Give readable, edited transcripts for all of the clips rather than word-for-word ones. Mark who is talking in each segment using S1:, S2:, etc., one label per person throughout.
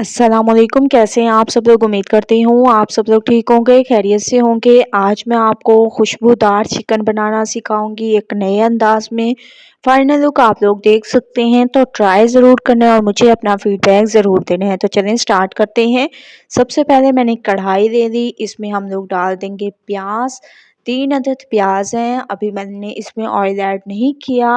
S1: अस्सलामुअलैकुम, कैसे हैं आप सब लोग। उम्मीद करती हूँ आप सब लोग ठीक होंगे, खैरियत से होंगे। आज मैं आपको खुशबूदार चिकन बनाना सिखाऊंगी एक नए अंदाज में। फाइनल लुक आप लोग देख सकते हैं, तो ट्राई ज़रूर करना है और मुझे अपना फीडबैक ज़रूर देना है। तो चलें स्टार्ट करते हैं। सबसे पहले मैंने कढ़ाई ले ली, इसमें हम लोग डाल देंगे प्याज। 3 अदद प्याज हैं, अभी मैंने इसमें ऑयल ऐड नहीं किया।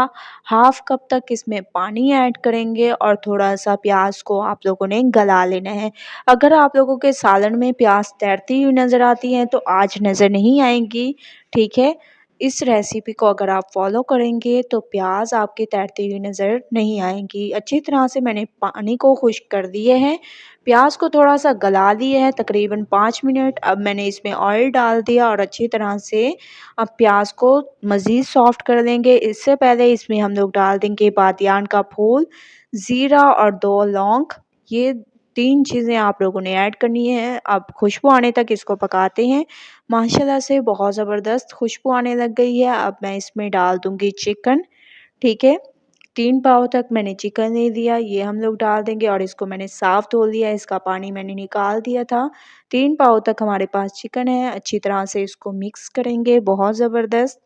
S1: हाफ कप तक इसमें पानी ऐड करेंगे और थोड़ा सा प्याज को आप लोगों ने गला लेना है। अगर आप लोगों के सालन में प्याज तैरती हुई नज़र आती है तो आज नज़र नहीं आएंगी, ठीक है। इस रेसिपी को अगर आप फॉलो करेंगे तो प्याज आपके तैरती हुई नज़र नहीं आएंगी। अच्छी तरह से मैंने पानी को खुश्क कर दिए हैं, प्याज को थोड़ा सा गला दिया है तकरीबन 5 मिनट। अब मैंने इसमें ऑयल डाल दिया और अच्छी तरह से अब प्याज को मज़ीद सॉफ्ट कर देंगे। इससे पहले इसमें हम लोग डाल देंगे बादियान का फूल, ज़ीरा और 2 लौंग। ये 3 चीज़ें आप लोगों ने ऐड करनी है। अब खुशबू आने तक इसको पकाते हैं। माशाल्लाह से बहुत ज़बरदस्त खुशबू आने लग गई है। अब मैं इसमें डाल दूँगी चिकन, ठीक है। 3 पाव तक मैंने चिकन ले लिया, ये हम लोग डाल देंगे और इसको मैंने साफ़ धो लिया, इसका पानी मैंने निकाल दिया था। 3 पाव तक हमारे पास चिकन है, अच्छी तरह से इसको मिक्स करेंगे। बहुत ज़बरदस्त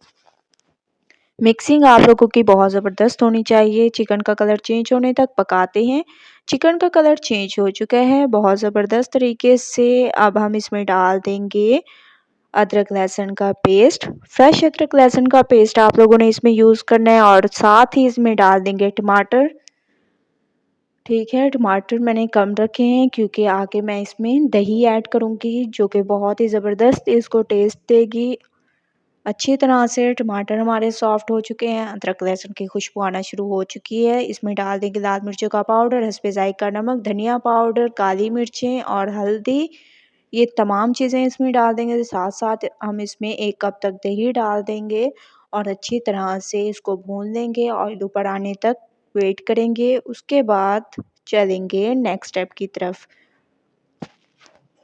S1: मिक्सिंग आप लोगों की बहुत ज़बरदस्त होनी चाहिए। चिकन का कलर चेंज होने तक पकाते हैं। चिकन का कलर चेंज हो चुका है बहुत ज़बरदस्त तरीके से। अब हम इसमें डाल देंगे अदरक लहसुन का पेस्ट। फ्रेश अदरक लहसुन का पेस्ट आप लोगों ने इसमें यूज़ करना है और साथ ही इसमें डाल देंगे टमाटर, ठीक है। टमाटर मैंने कम रखे हैं क्योंकि आगे मैं इसमें दही ऐड करूँगी जो कि बहुत ही ज़बरदस्त इसको टेस्ट देगी। अच्छी तरह से टमाटर हमारे सॉफ्ट हो चुके हैं, अदरक लहसुन की खुशबू आना शुरू हो चुकी है। इसमें डाल देंगे लाल मिर्चों का पाउडर, हस्बे ज़ायक़ा नमक, धनिया पाउडर, काली मिर्चें और हल्दी। ये तमाम चीज़ें इसमें डाल देंगे। साथ साथ हम इसमें 1 कप तक दही डाल देंगे और अच्छी तरह से इसको भून लेंगे। ऑयल ऊपर आने तक वेट करेंगे, उसके बाद चलेंगे नेक्स्ट स्टेप की तरफ।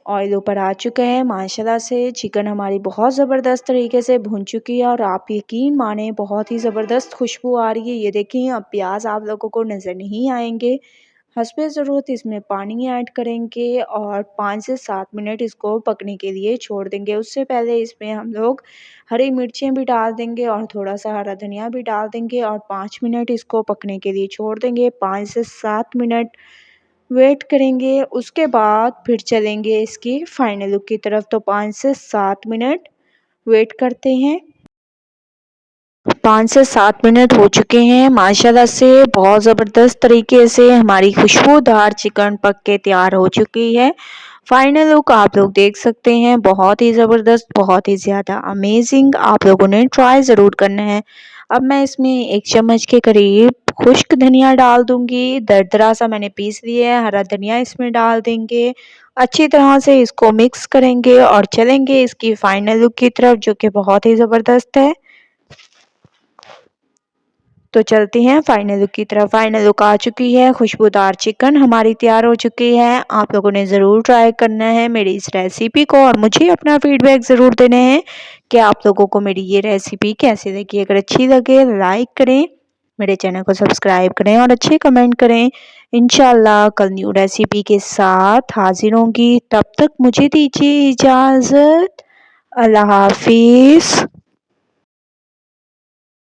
S1: ऑयल ऊपर आ चुका है माशाल्लाह से। चिकन हमारी बहुत ज़बरदस्त तरीके से भुन चुकी है और आप यकीन माने बहुत ही ज़बरदस्त खुशबू आ रही है। ये देखिए अब प्याज आप लोगों को नज़र नहीं आएंगे। हस्बे ज़रूरत इसमें पानी ऐड करेंगे और 5 से 7 मिनट इसको पकने के लिए छोड़ देंगे। उससे पहले इसमें हम लोग हरी मिर्चें भी डाल देंगे और थोड़ा सा हरा धनिया भी डाल देंगे और 5 मिनट इसको पकने के लिए छोड़ देंगे। 5 से 7 मिनट वेट करेंगे, उसके बाद फिर चलेंगे इसकी फाइनल लुक की तरफ। तो 5 से 7 मिनट वेट करते हैं। 5 से 7 मिनट हो चुके हैं माशाल्लाह से। बहुत ज़बरदस्त तरीके से हमारी खुशबूदार चिकन पक के तैयार हो चुकी है। फाइनल लुक आप लोग देख सकते हैं, बहुत ही ज़बरदस्त, बहुत ही ज़्यादा अमेजिंग। आप लोगों ने ट्राई ज़रूर करना है। अब मैं इसमें 1 चम्मच के करीब खुश्क धनिया डाल दूंगी, दरदरा सा मैंने पीस लिया है। हरा धनिया इसमें डाल देंगे, अच्छी तरह से इसको मिक्स करेंगे और चलेंगे इसकी फाइनल लुक की तरफ जो कि बहुत ही ज़बरदस्त है। तो चलते हैं फाइनल लुक की तरफ। फाइनल लुक आ चुकी है, खुशबूदार चिकन हमारी तैयार हो चुकी है। आप लोगों ने ज़रूर ट्राई करना है मेरी इस रेसिपी को और मुझे अपना फीडबैक ज़रूर देना है कि आप लोगों को मेरी ये रेसिपी कैसी लगी। अगर अच्छी लगे लाइक करें, मेरे चैनल को सब्सक्राइब करें और अच्छे कमेंट करें। इंशाल्लाह कल न्यू रेसिपी के साथ हाजिर होंगी, तब तक मुझे दीजिए इजाज़त। अल्लाह हाफिज़।